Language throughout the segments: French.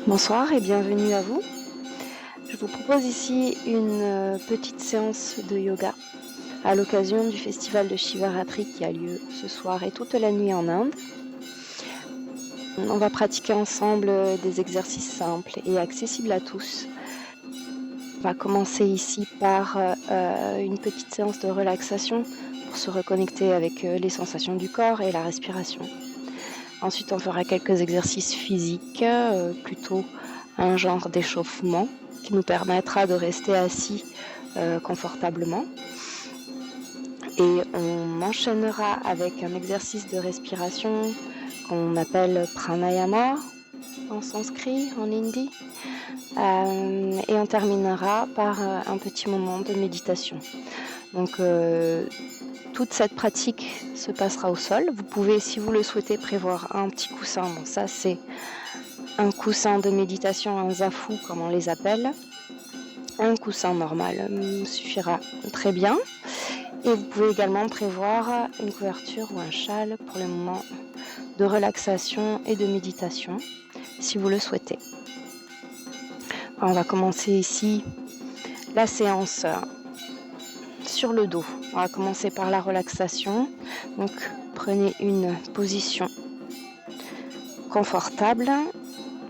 Bonsoir et bienvenue à vous. Je vous propose ici une petite séance de yoga à l'occasion du festival de Shivaratri qui a lieu ce soir et toute la nuit en Inde. On va pratiquer ensemble des exercices simples et accessibles à tous. On va commencer ici par une petite séance de relaxation pour se reconnecter avec les sensations du corps et la respiration. Ensuite, on fera quelques exercices physiques, plutôt un genre d'échauffement qui nous permettra de rester assis confortablement. Et on enchaînera avec un exercice de respiration qu'on appelle pranayama en sanskrit, en hindi. Et on terminera par un petit moment de méditation. Donc, toute cette pratique se passera au sol. Vous pouvez, si vous le souhaitez, prévoir un petit coussin. Bon, ça, c'est un coussin de méditation, un zafu, comme on les appelle. Un coussin normal suffira très bien. Et vous pouvez également prévoir une couverture ou un châle pour les moments de relaxation et de méditation, si vous le souhaitez. On va commencer ici la séance sur le dos. On va commencer par la relaxation. Donc, prenez une position confortable.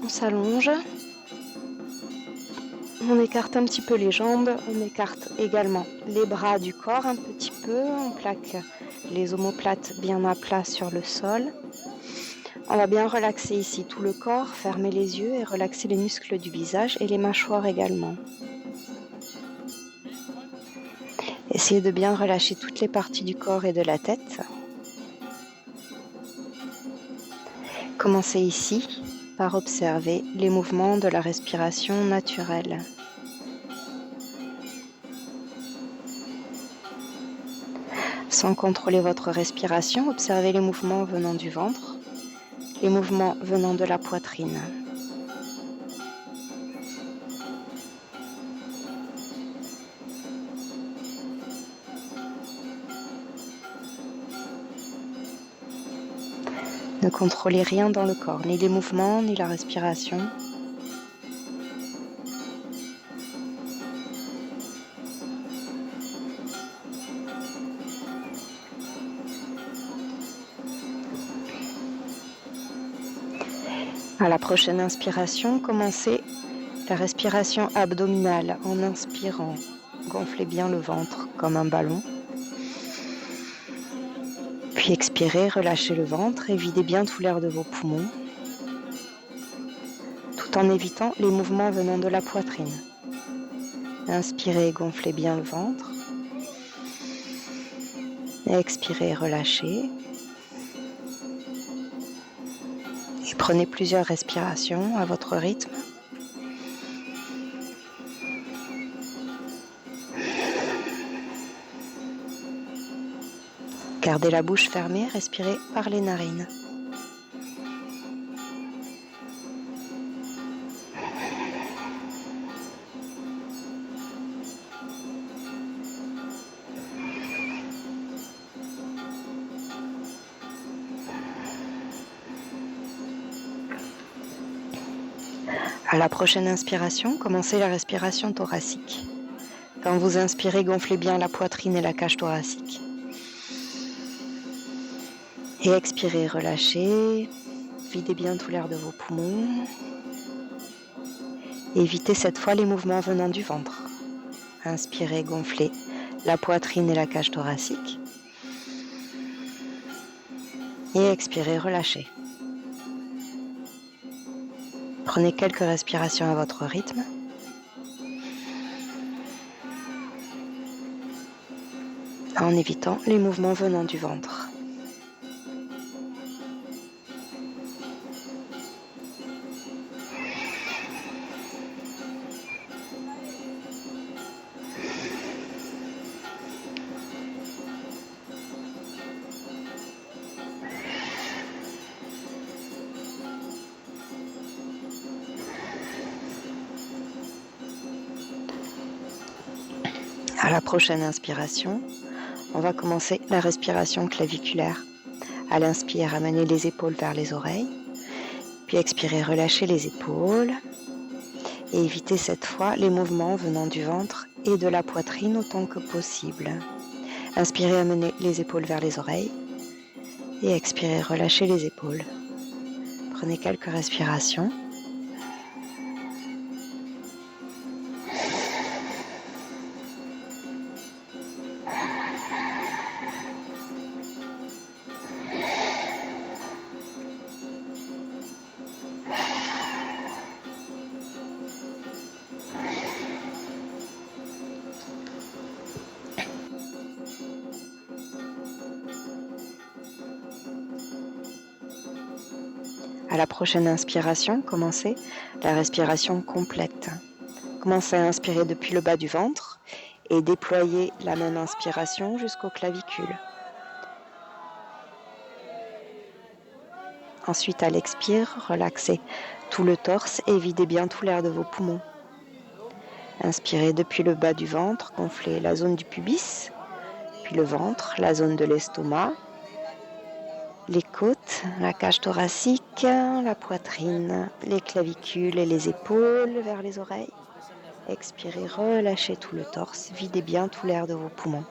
On s'allonge. On écarte un petit peu les jambes. On écarte également les bras du corps un petit peu. On plaque les omoplates bien à plat sur le sol. On va bien relaxer ici tout le corps, fermer les yeux et relaxer les muscles du visage et les mâchoires également. Essayez de bien relâcher toutes les parties du corps et de la tête. Commencez ici par observer les mouvements de la respiration naturelle. Sans contrôler votre respiration, observez les mouvements venant du ventre, les mouvements venant de la poitrine. Ne contrôlez rien dans le corps, ni les mouvements, ni la respiration. À la prochaine inspiration, commencez la respiration abdominale en inspirant. Gonflez bien le ventre comme un ballon. Puis expirez, relâchez le ventre et videz bien tout l'air de vos poumons, tout en évitant les mouvements venant de la poitrine. Inspirez, gonflez bien le ventre. Expirez, relâchez. Et prenez plusieurs respirations à votre rythme. Gardez la bouche fermée, respirez par les narines. À la prochaine inspiration, commencez la respiration thoracique. Quand vous inspirez, gonflez bien la poitrine et la cage thoracique. Et expirez, relâchez, videz bien tout l'air de vos poumons. Évitez cette fois les mouvements venant du ventre. Inspirez, gonflez la poitrine et la cage thoracique. Et expirez, relâchez. Prenez quelques respirations à votre rythme. En évitant les mouvements venant du ventre. À la prochaine inspiration, on va commencer la respiration claviculaire. À l'inspire, amenez les épaules vers les oreilles. Puis expirez, relâchez les épaules et évitez cette fois les mouvements venant du ventre et de la poitrine autant que possible. Inspirez, amenez les épaules vers les oreilles et expirez, relâchez les épaules. Prenez quelques respirations. À la prochaine inspiration, commencez la respiration complète. Commencez à inspirer depuis le bas du ventre et déployez la même inspiration jusqu'aux clavicules. Ensuite, à l'expire, relaxez tout le torse et videz bien tout l'air de vos poumons. Inspirez depuis le bas du ventre, gonflez la zone du pubis, puis le ventre, la zone de l'estomac, les côtes, la cage thoracique, la poitrine, les clavicules et les épaules vers les oreilles. Expirez, relâchez tout le torse, videz bien tout l'air de vos poumons.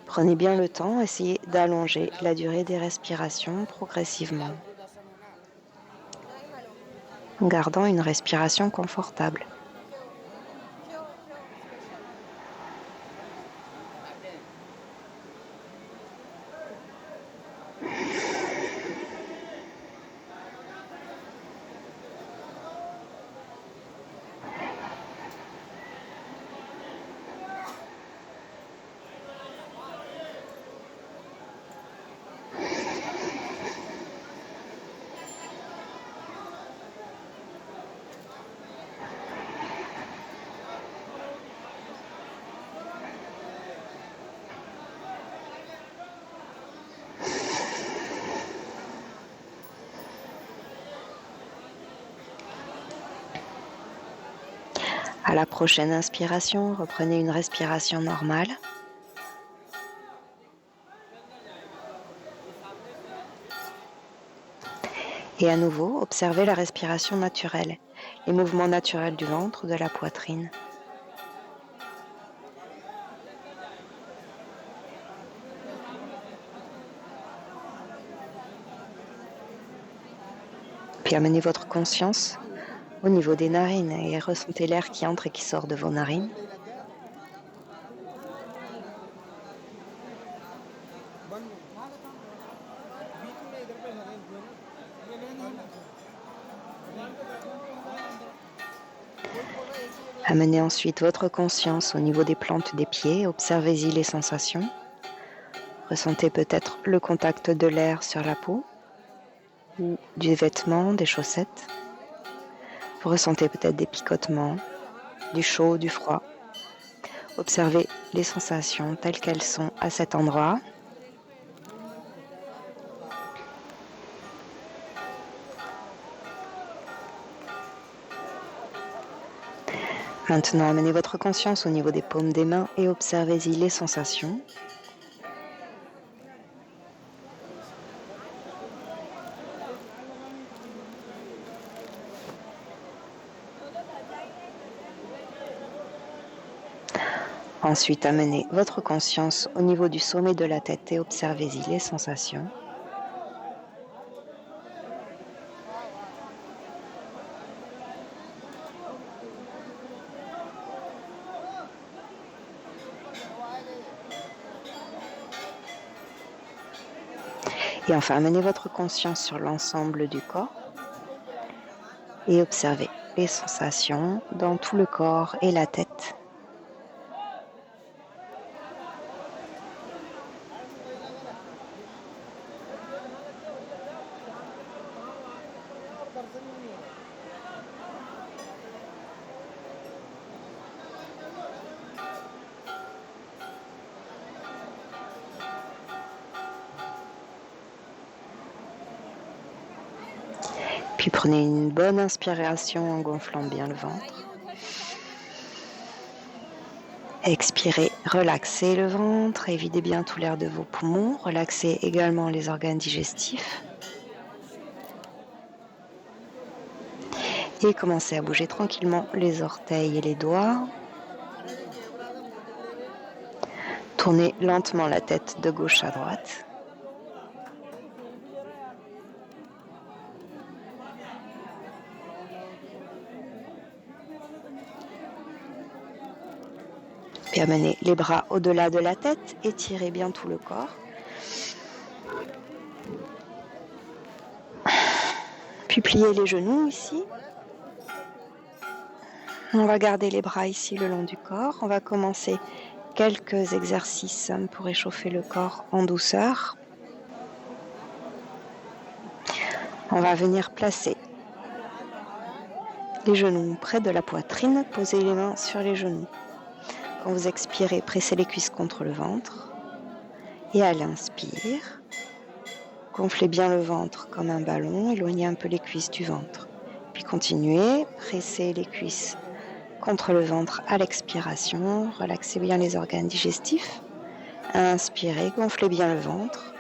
Prenez bien le temps, essayez d'allonger la durée des respirations progressivement, en gardant une respiration confortable. À la prochaine inspiration, reprenez une respiration normale. Et à nouveau, observez la respiration naturelle, les mouvements naturels du ventre, de la poitrine. Puis amenez votre conscience au niveau des narines et ressentez l'air qui entre et qui sort de vos narines. Amenez ensuite votre conscience au niveau des plantes des pieds, observez-y les sensations. Ressentez peut-être le contact de l'air sur la peau ou du vêtement, des chaussettes. Vous ressentez peut-être des picotements, du chaud, du froid. Observez les sensations telles qu'elles sont à cet endroit. Maintenant, amenez votre conscience au niveau des paumes des mains et observez-y les sensations. Ensuite, amenez votre conscience au niveau du sommet de la tête et observez-y les sensations. Et enfin, amenez votre conscience sur l'ensemble du corps et observez les sensations dans tout le corps et la tête. Puis prenez une bonne inspiration en gonflant bien le ventre. Expirez, relaxez le ventre et videz bien tout l'air de vos poumons. Relaxez également les organes digestifs. Et commencez à bouger tranquillement les orteils et les doigts. Tournez lentement la tête de gauche à droite. Puis amenez les bras au-delà de la tête, étirez bien tout le corps. Puis pliez les genoux ici. On va garder les bras ici le long du corps. On va commencer quelques exercices pour échauffer le corps en douceur. On va venir placer les genoux près de la poitrine, posez les mains sur les genoux. Quand vous expirez, pressez les cuisses contre le ventre. Et à l'inspire, gonflez bien le ventre comme un ballon, éloignez un peu les cuisses du ventre. Puis continuez, pressez les cuisses contre le ventre à l'expiration, relaxez bien les organes digestifs. Inspirez, gonflez bien le ventre,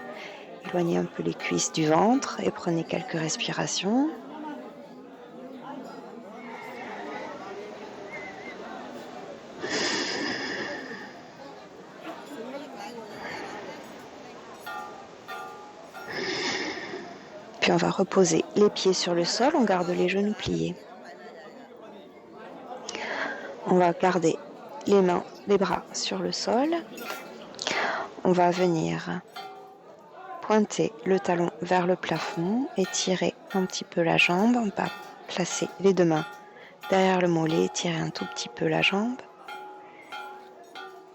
éloignez un peu les cuisses du ventre et prenez quelques respirations. Puis on va reposer les pieds sur le sol, on garde les genoux pliés. On va garder les mains, les bras sur le sol. On va venir pointer le talon vers le plafond, étirer un petit peu la jambe. On va placer les deux mains derrière le mollet, étirer un tout petit peu la jambe.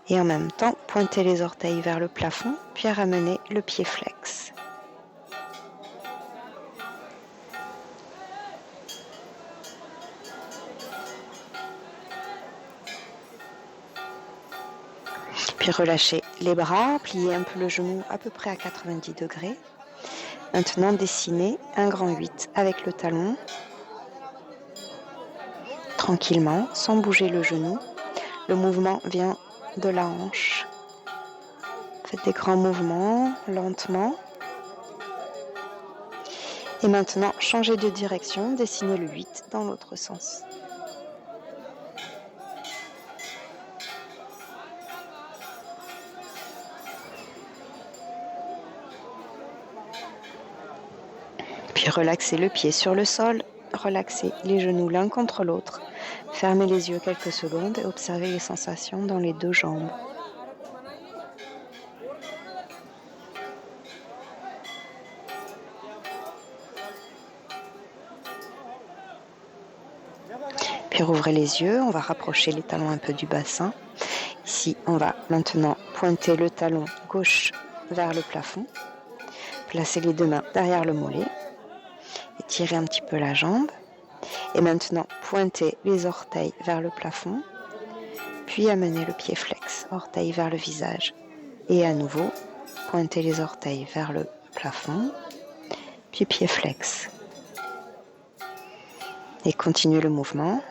Et en même temps, pointer les orteils vers le plafond, puis ramener le pied flex. Puis relâchez les bras, pliez un peu le genou à peu près à 90 degrés. Maintenant, dessinez un grand 8 avec le talon, tranquillement, sans bouger le genou. Le mouvement vient de la hanche. Faites des grands mouvements, lentement. Et maintenant, changez de direction, dessinez le 8 dans l'autre sens. Puis relaxez le pied sur le sol, relaxez les genoux l'un contre l'autre. Fermez les yeux quelques secondes et observez les sensations dans les deux jambes. Puis rouvrez les yeux, on va rapprocher les talons un peu du bassin. Ici, on va maintenant pointer le talon gauche vers le plafond. Placez les deux mains derrière le mollet. Étirez un petit peu la jambe. Et maintenant, pointez les orteils vers le plafond. Puis amenez le pied flex, orteil vers le visage. Et à nouveau, pointez les orteils vers le plafond. Puis pied flex. Et continuez le mouvement.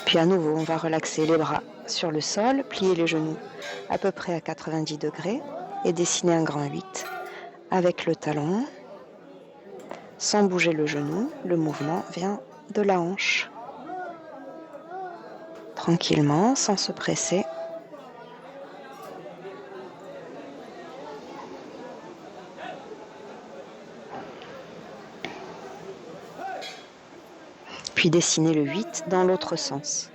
Puis à nouveau, on va relaxer les bras sur le sol, plier les genoux à peu près à 90 degrés et dessiner un grand 8 avec le talon. Sans bouger le genou, le mouvement vient de la hanche. Tranquillement, sans se presser. Puis dessinez le 8 dans l'autre sens.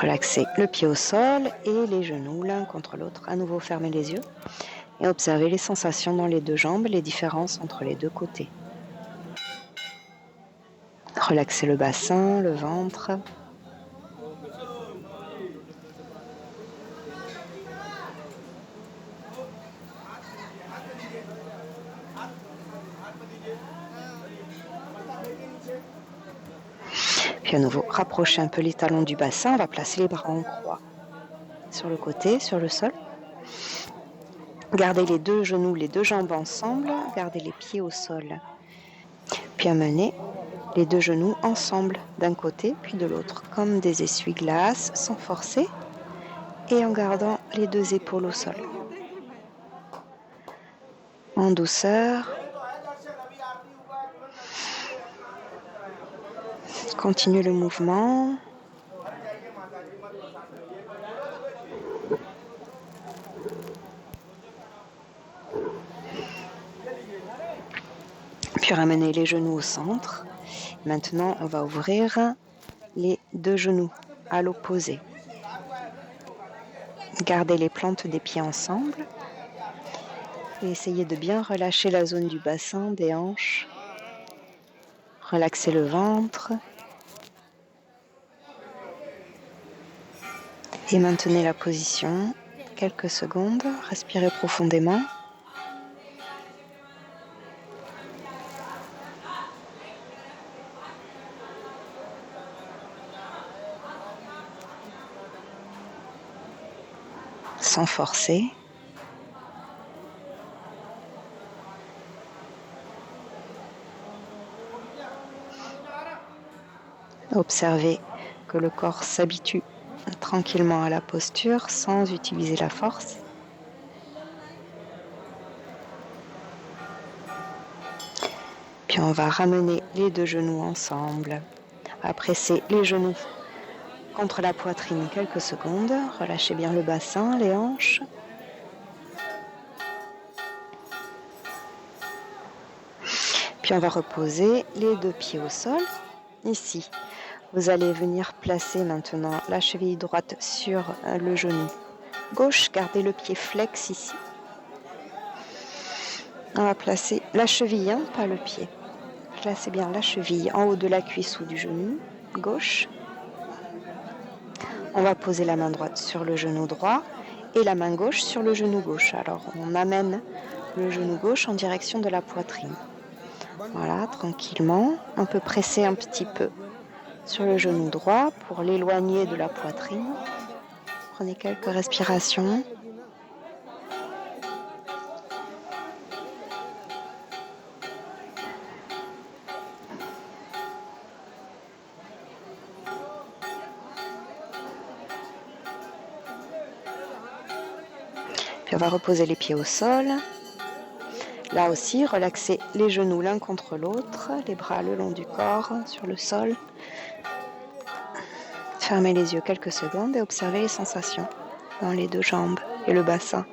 Relaxez le pied au sol et les genoux l'un contre l'autre. À nouveau, fermez les yeux et observez les sensations dans les deux jambes, les différences entre les deux côtés. Relaxez le bassin, le ventre. Puis à nouveau, rapprochez un peu les talons du bassin. On va placer les bras en croix sur le côté, sur le sol. Gardez les deux genoux, les deux jambes ensemble, gardez les pieds au sol. Puis amenez les deux genoux ensemble, d'un côté puis de l'autre, comme des essuie-glaces, sans forcer et en gardant les deux épaules au sol. En douceur, continue le mouvement. Puis ramenez les genoux au centre. Maintenant, on va ouvrir les deux genoux à l'opposé. Gardez les plantes des pieds ensemble et essayez de bien relâcher la zone du bassin, des hanches. Relaxez le ventre. Et maintenez la position quelques secondes. Respirez profondément. Sans forcer. Observez que le corps s'habitue tranquillement à la posture sans utiliser la force. Puis on va ramener les deux genoux ensemble. À presser les genoux contre la poitrine quelques secondes. Relâchez bien le bassin, les hanches. Puis on va reposer les deux pieds au sol. Ici, vous allez venir placer maintenant la cheville droite sur le genou gauche. Gardez le pied flex ici. On va placer la cheville, pas le pied. Placez bien la cheville en haut de la cuisse ou du genou gauche. On va poser la main droite sur le genou droit et la main gauche sur le genou gauche. Alors on amène le genou gauche en direction de la poitrine. Voilà, tranquillement. On peut presser un petit peu sur le genou droit pour l'éloigner de la poitrine. Prenez quelques respirations. Puis on va reposer les pieds au sol. Là aussi, relaxez les genoux l'un contre l'autre, les bras le long du corps, sur le sol. Fermez les yeux quelques secondes et observez les sensations dans les deux jambes et le bassin.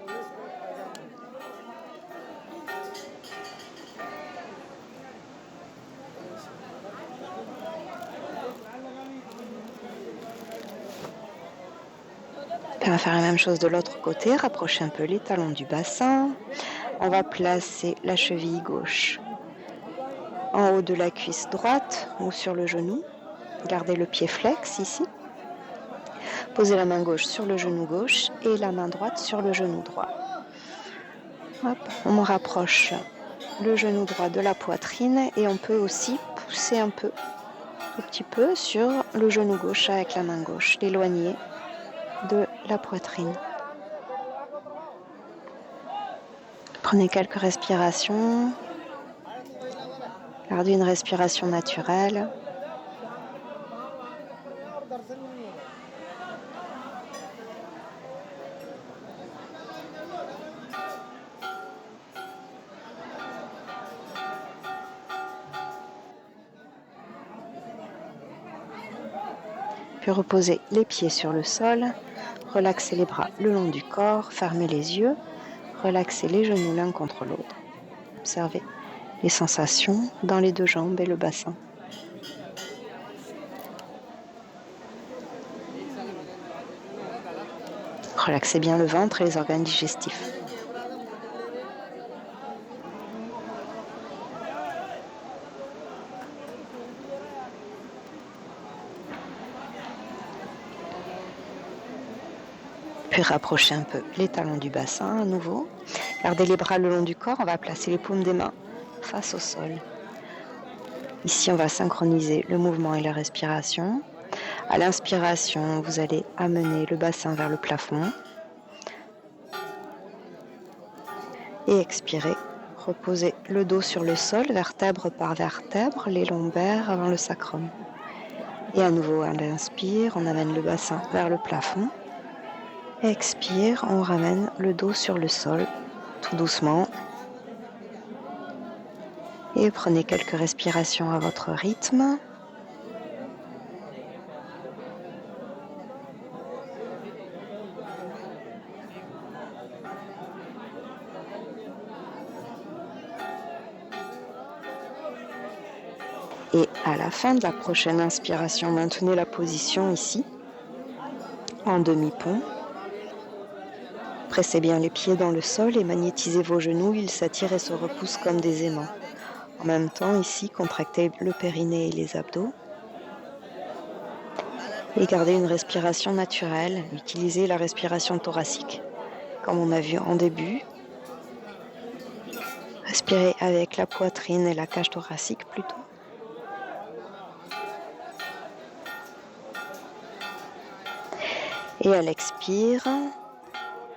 Puis on va faire la même chose de l'autre côté, rapprochez un peu les talons du bassin. On va placer la cheville gauche en haut de la cuisse droite ou sur le genou. Gardez le pied flex ici. Posez la main gauche sur le genou gauche et la main droite sur le genou droit. Hop, on rapproche le genou droit de la poitrine et on peut aussi pousser un peu, tout petit peu, sur le genou gauche avec la main gauche, l'éloigner de la poitrine. Prenez quelques respirations. Gardez une respiration naturelle. Puis reposez les pieds sur le sol. Relaxez les bras le long du corps. Fermez les yeux. Relaxez les genoux l'un contre l'autre. Observez les sensations dans les deux jambes et le bassin. Relaxez bien le ventre et les organes digestifs. Puis rapprochez un peu les talons du bassin à nouveau. Gardez les bras le long du corps. On va placer les paumes des mains face au sol. Ici, on va synchroniser le mouvement et la respiration. À l'inspiration, vous allez amener le bassin vers le plafond. Et expirez. Reposez le dos sur le sol, vertèbre par vertèbre, les lombaires avant le sacrum. Et à nouveau, à l'inspire, on amène le bassin vers le plafond. Expire, on ramène le dos sur le sol, tout doucement. Et prenez quelques respirations à votre rythme. Et à la fin de la prochaine inspiration, maintenez la position ici, en demi-pont. Pressez bien les pieds dans le sol et magnétisez vos genoux, ils s'attirent et se repoussent comme des aimants. En même temps, ici, contractez le périnée et les abdos. Et gardez une respiration naturelle. Utilisez la respiration thoracique, comme on a vu en début. Respirez avec la poitrine et la cage thoracique plutôt. Et à l'expire,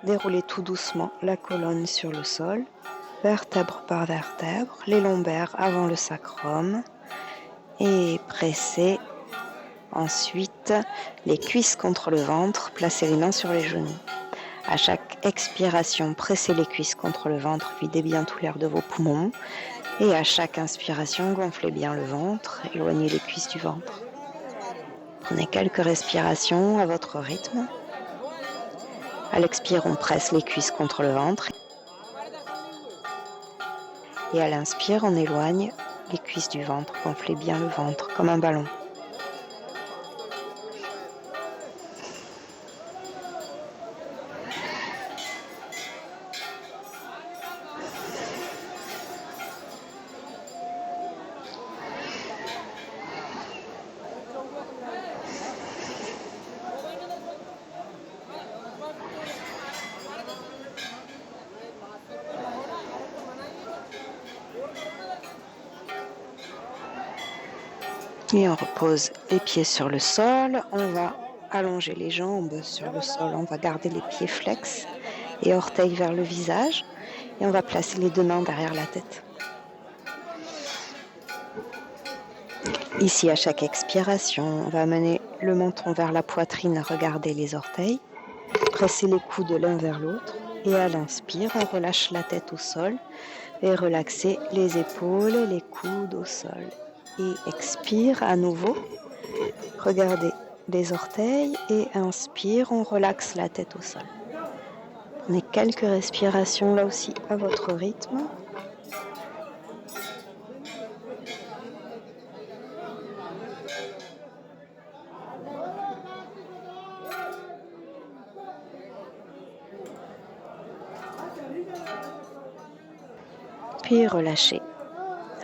déroulez tout doucement la colonne sur le sol, vertèbre par vertèbre, les lombaires avant le sacrum. Et pressez ensuite les cuisses contre le ventre, placez les mains sur les genoux. À chaque expiration, pressez les cuisses contre le ventre, videz bien tout l'air de vos poumons. Et à chaque inspiration, gonflez bien le ventre, éloignez les cuisses du ventre. Prenez quelques respirations à votre rythme. À l'expire, on presse les cuisses contre le ventre. Et à l'inspire, on éloigne les cuisses du ventre, gonflez bien le ventre comme un ballon. Et on repose les pieds sur le sol, on va allonger les jambes sur le sol, on va garder les pieds flex et orteils vers le visage et on va placer les deux mains derrière la tête. Ici, à chaque expiration, on va amener le menton vers la poitrine, regarder les orteils, presser les coudes l'un vers l'autre et à l'inspire, on relâche la tête au sol et relaxer les épaules et les coudes au sol. Et expire à nouveau, regardez les orteils et inspire, on relaxe la tête au sol. Prenez quelques respirations là aussi à votre rythme. Puis relâchez.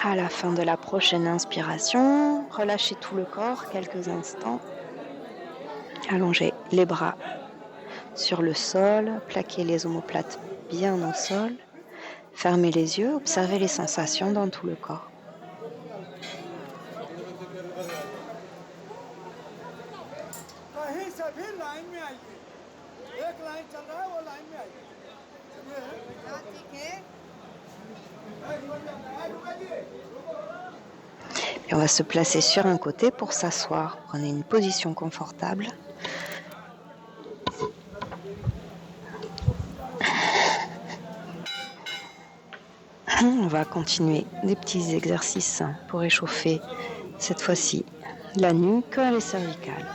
À la fin de la prochaine inspiration, relâchez tout le corps quelques instants. Allongez les bras sur le sol, plaquez les omoplates bien au sol. Fermez les yeux, observez les sensations dans tout le corps. Et on va se placer sur un côté pour s'asseoir. Prenez une position confortable. On va continuer des petits exercices pour échauffer cette fois-ci la nuque, les cervicales.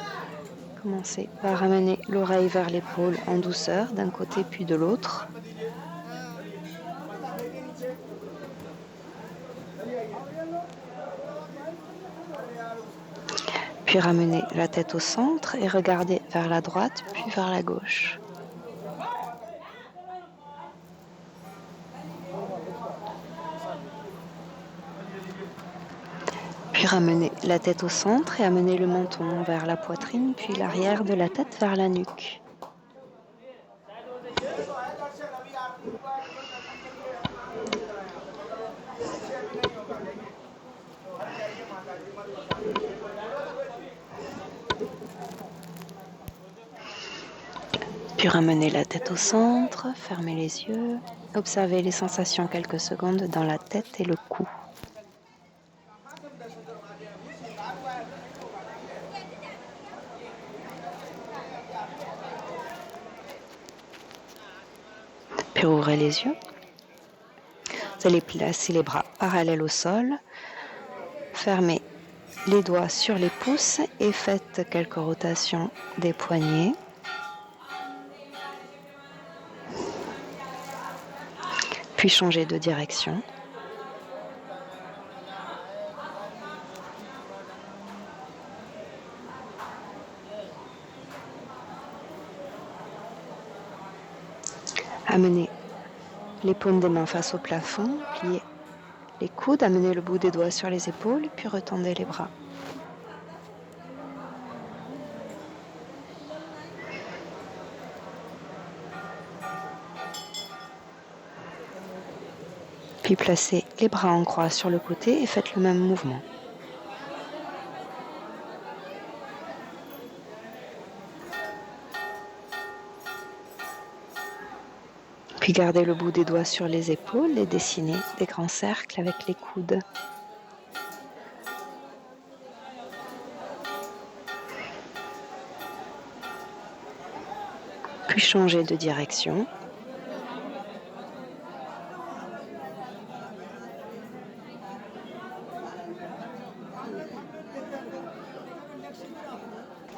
Commencez par ramener l'oreille vers l'épaule en douceur d'un côté puis de l'autre. Puis ramenez la tête au centre et regardez vers la droite puis vers la gauche. Puis ramenez la tête au centre et amenez le menton vers la poitrine, puis l'arrière de la tête vers la nuque. Puis ramenez la tête au centre, fermez les yeux, Observez les sensations quelques secondes dans la tête et le cou. Puis ouvrez les yeux. Vous allez placer les bras parallèles au sol. Fermez les doigts sur les pouces et faites quelques rotations des poignets. Puis changez de direction. Amenez les paumes des mains face au plafond, pliez les coudes, amenez le bout des doigts sur les épaules, puis retendez les bras. Puis placez les bras en croix sur le côté et faites le même mouvement. Puis gardez le bout des doigts sur les épaules et dessinez des grands cercles avec les coudes. Puis changez de direction.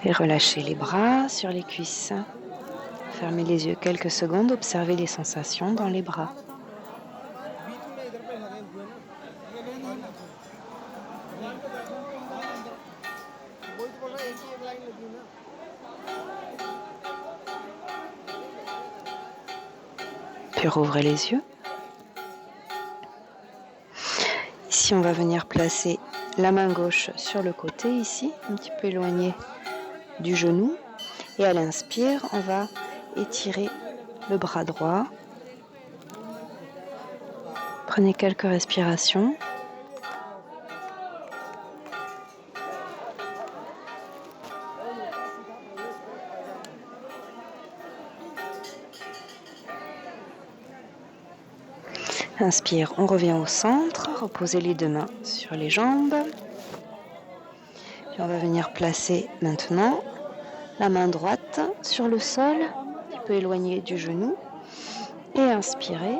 Et relâchez les bras sur les cuisses. Fermez les yeux quelques secondes, observez les sensations dans les bras. Puis rouvrez les yeux. Ici, on va venir placer la main gauche sur le côté, ici, un petit peu éloigné du genou. Et à l'inspire, on va étirer le bras droit. Prenez quelques respirations. Inspire, on revient au centre, reposez les deux mains sur les jambes. Puis on va venir placer maintenant la main droite sur le sol, un petit peu éloignée du genou. Et inspirez,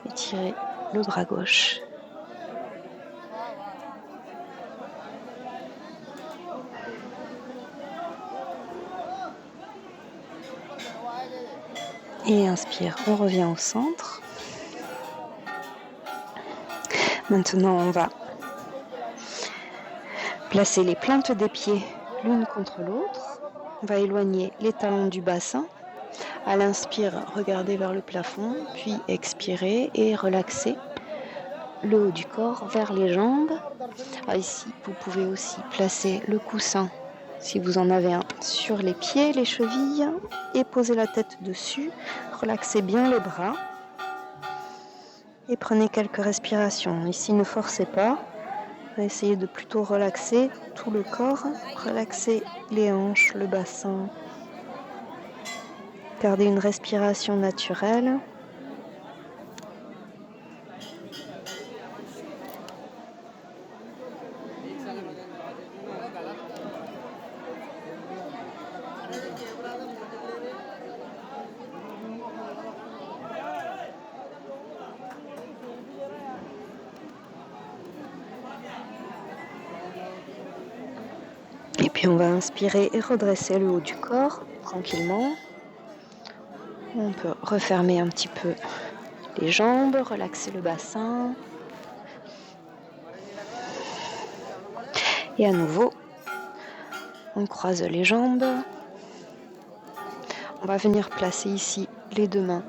étirez le bras gauche. Et inspire, on revient au centre. Maintenant, on va placer les plantes des pieds l'une contre l'autre. On va éloigner les talons du bassin. À l'inspire, regardez vers le plafond, puis expirez et relaxez le haut du corps vers les jambes. Alors ici, vous pouvez aussi placer le coussin, si vous en avez un, sur les pieds, les chevilles, et poser la tête dessus. Relaxez bien les bras. Et prenez quelques respirations. Ici, ne forcez pas. Essayez de plutôt relaxer tout le corps. Relaxez les hanches, le bassin. Gardez une respiration naturelle. Et puis on va inspirer et redresser le haut du corps tranquillement. On peut refermer un petit peu les jambes, relaxer le bassin. Et à nouveau, on croise les jambes. On va venir placer ici les deux mains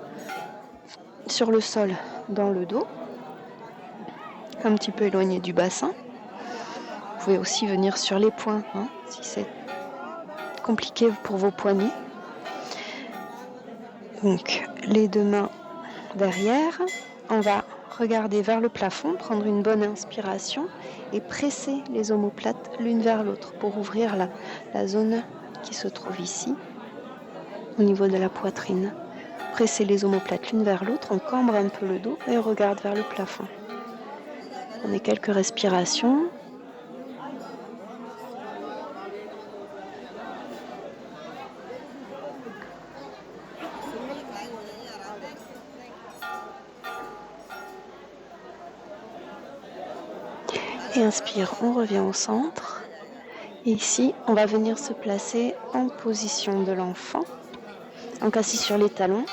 sur le sol dans le dos, un petit peu éloigné du bassin. Vous pouvez aussi venir sur les poings, si c'est compliqué pour vos poignets. Donc les deux mains derrière, on va regarder vers le plafond, prendre une bonne inspiration et presser les omoplates l'une vers l'autre pour ouvrir la zone qui se trouve ici, au niveau de la poitrine. Pressez les omoplates l'une vers l'autre, on cambre un peu le dos et on regarde vers le plafond. Prenez quelques respirations. Et inspire, on revient au centre. Et ici, on va venir se placer en position de l'enfant. Donc assis sur les talons.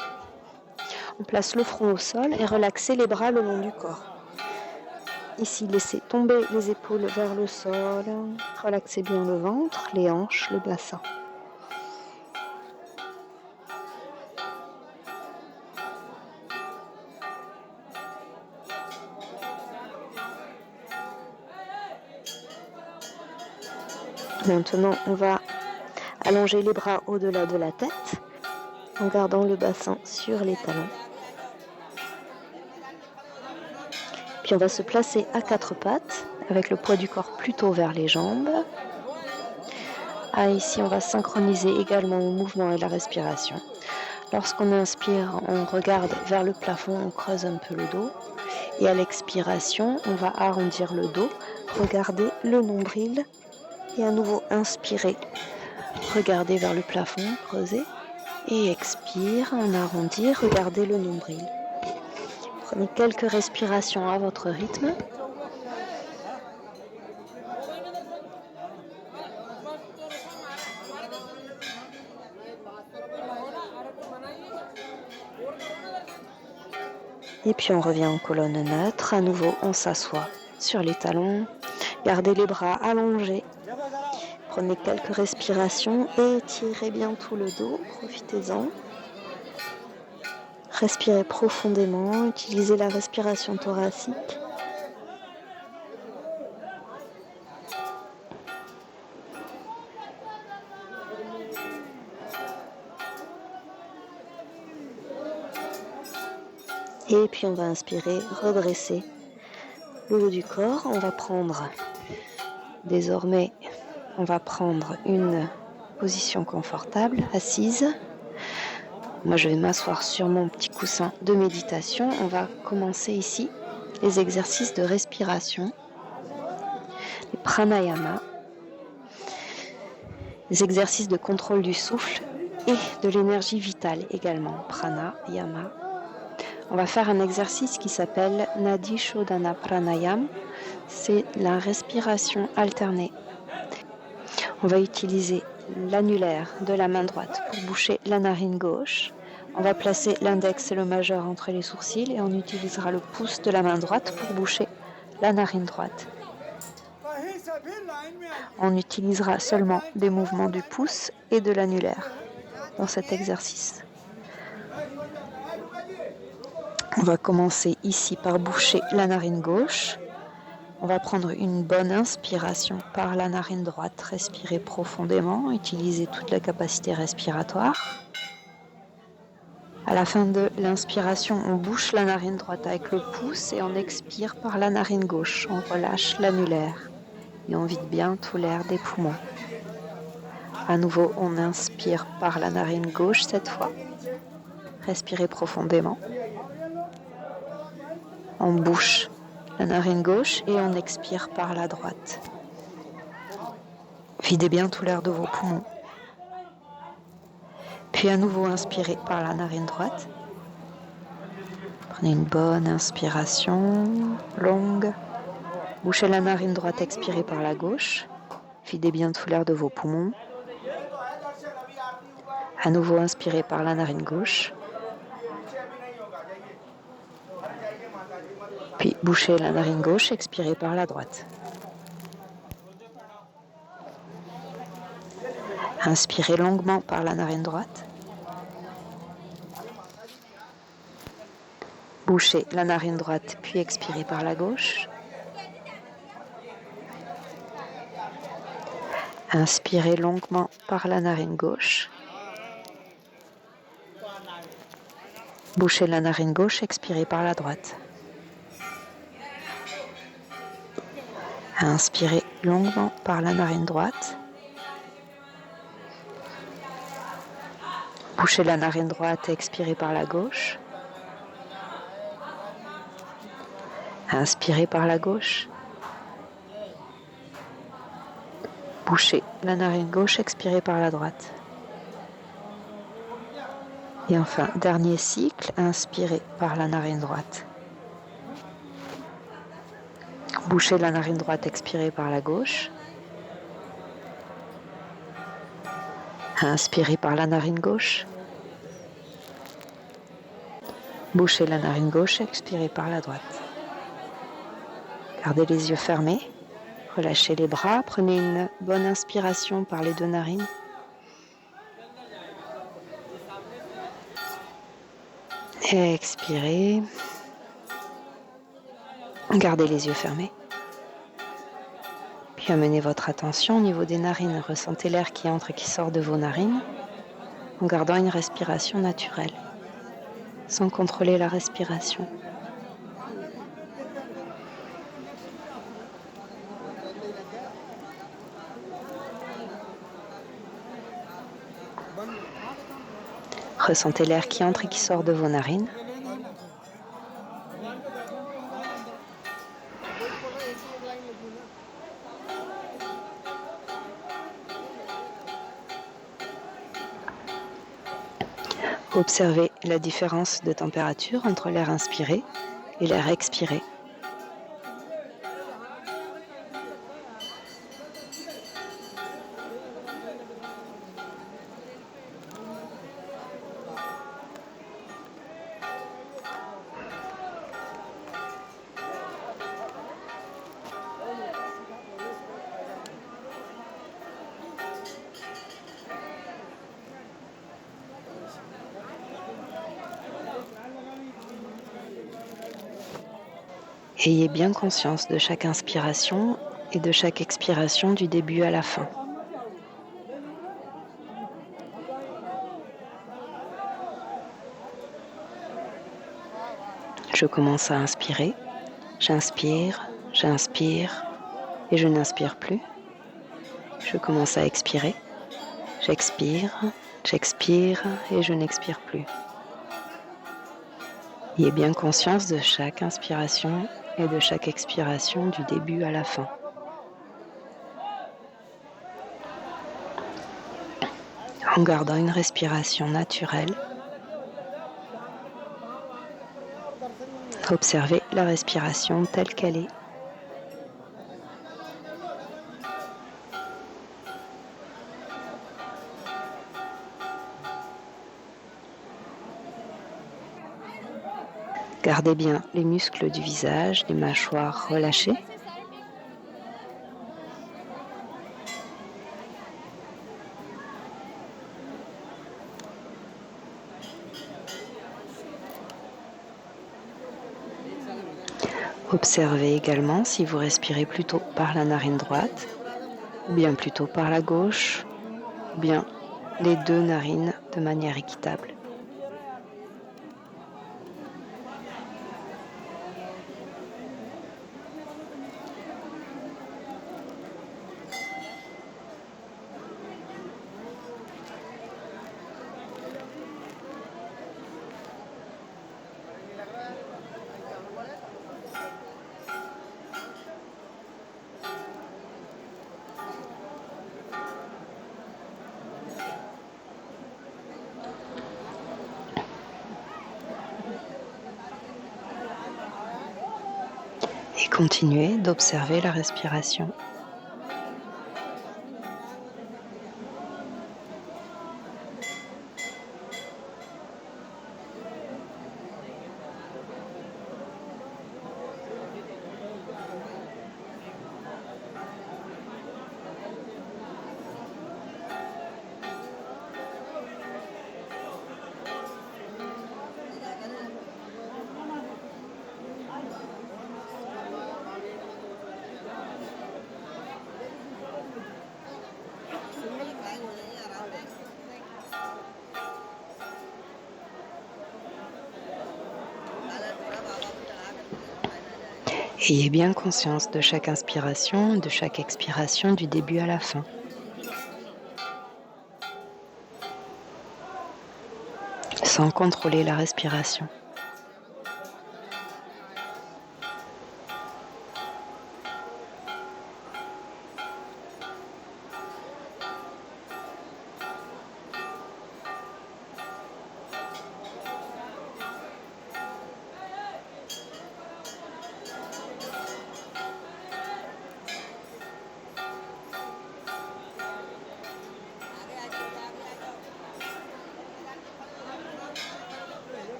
On place le front au sol et relaxez les bras le long du corps. Ici, laissez tomber les épaules vers le sol. Relaxez bien le ventre, les hanches, le bassin. Maintenant, on va allonger les bras au-delà de la tête en gardant le bassin sur les talons. Puis on va se placer à quatre pattes avec le poids du corps plutôt vers les jambes. Ici, on va synchroniser également le mouvement et la respiration. Lorsqu'on inspire, on regarde vers le plafond, on creuse un peu le dos. Et à l'expiration, on va arrondir le dos, regarder le nombril. Et à nouveau, inspirer, regarder vers le plafond, creuser. Et expire, on arrondit, regardez le nombril. Prenez quelques respirations à votre rythme. Et puis on revient en colonne neutre. À nouveau, on s'assoit sur les talons. Gardez les bras allongés. Prenez quelques respirations et étirez bien tout le dos. Profitez-en. Respirez profondément. Utilisez la respiration thoracique. Et puis on va inspirer, redresser le haut du corps. On va prendre désormais, on va prendre une position confortable, assise. Moi, je vais m'asseoir sur mon petit coussin de méditation. On va commencer ici les exercices de respiration, les pranayama, les exercices de contrôle du souffle et de l'énergie vitale également, pranayama. On va faire un exercice qui s'appelle Nadi Shodhana Pranayam. C'est la respiration alternée. On va utiliser l'annulaire de la main droite pour boucher la narine gauche. On va placer l'index et le majeur entre les sourcils et on utilisera le pouce de la main droite pour boucher la narine droite. On utilisera seulement des mouvements du pouce et de l'annulaire dans cet exercice. On va commencer ici par boucher la narine gauche. On va prendre une bonne inspiration par la narine droite. Respirez profondément, utilisez toute la capacité respiratoire. À la fin de l'inspiration, on bouche la narine droite avec le pouce et on expire par la narine gauche. On relâche l'annulaire et on vide bien tout l'air des poumons. À nouveau, on inspire par la narine gauche cette fois. Respirez profondément. On bouche la narine gauche et on expire par la droite. Videz bien tout l'air de vos poumons. Puis à nouveau inspirez par la narine droite. Prenez une bonne inspiration longue. Bouchez la narine droite, expirez par la gauche. Videz bien tout l'air de vos poumons. À nouveau inspirez par la narine gauche. Puis bouchez la narine gauche, expirez par la droite. Inspirez longuement par la narine droite. Bouchez la narine droite, puis expirez par la gauche. Inspirez longuement par la narine gauche. Bouchez la narine gauche, expirez par la droite. Inspirez longuement par la narine droite. Bouchez la narine droite et expirez par la gauche. Inspirez par la gauche. Bouchez la narine gauche, expirez par la droite. Et enfin, dernier cycle, inspirez par la narine droite. Bouchez la narine droite, expirez par la gauche. Inspirez par la narine gauche. Bouchez la narine gauche, expirez par la droite. Gardez les yeux fermés. Relâchez les bras. Prenez une bonne inspiration par les deux narines. Et expirez. Gardez les yeux fermés. Puis amenez votre attention au niveau des narines. Ressentez l'air qui entre et qui sort de vos narines en gardant une respiration naturelle, sans contrôler la respiration. Ressentez l'air qui entre et qui sort de vos narines. Observez la différence de température entre l'air inspiré et l'air expiré. Ayez bien conscience de chaque inspiration et de chaque expiration du début à la fin. Je commence à inspirer, j'inspire et je n'inspire plus. Je commence à expirer, j'expire et je n'expire plus. Ayez bien conscience de chaque inspiration et de chaque expiration du début à la fin. En gardant une respiration naturelle, observez la respiration telle qu'elle est. Gardez bien les muscles du visage, les mâchoires relâchées. Observez également si vous respirez plutôt par la narine droite, ou bien plutôt par la gauche, ou bien les deux narines de manière équitable. Et continuez d'observer la respiration. Ayez bien conscience de chaque inspiration, de chaque expiration du début à la fin. sans contrôler la respiration.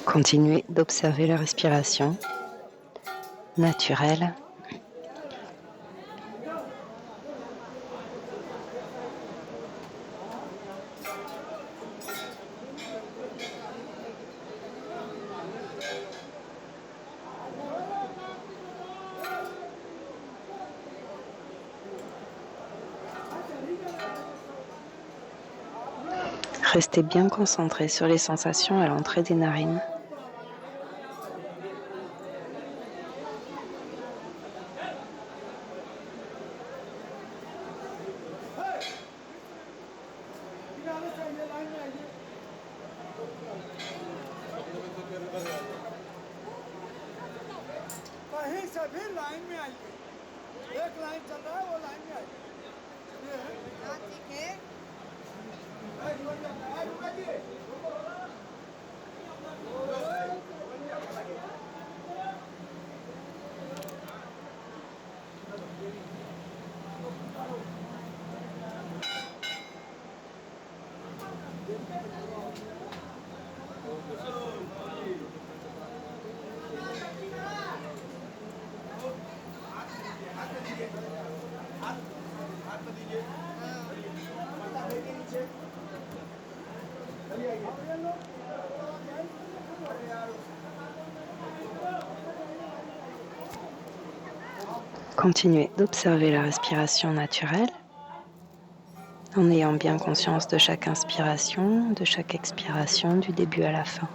Continuez d'observer la respiration naturelle. Restez bien concentré sur les sensations à l'entrée des narines. कहीं से भी लाइन में आइए। एक लाइन चल रहा है वो लाइन में आइए। Continuez d'observer la respiration naturelle en ayant bien conscience de chaque inspiration, de chaque expiration, du début à la fin.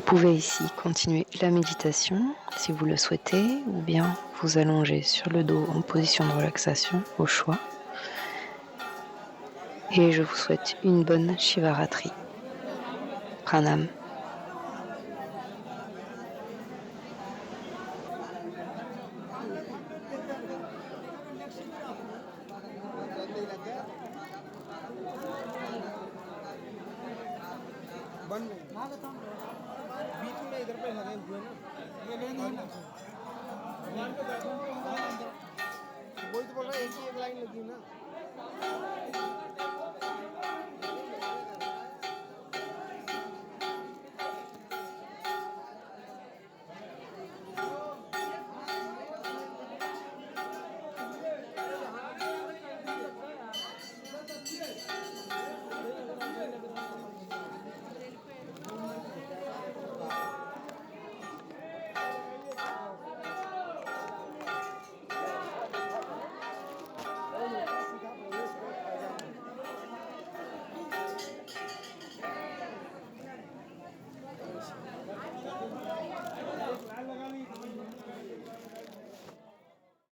pouvez ici continuer la méditation si vous le souhaitez, ou bien vous allonger sur le dos en position de relaxation, au choix. Et je vous souhaite une bonne Shivaratri. Pranam. बन गई बीच में इधर पे लगे हुए ना ये लेन है ना वही तो बोल रहा है एक ही एक लाइन लगी ना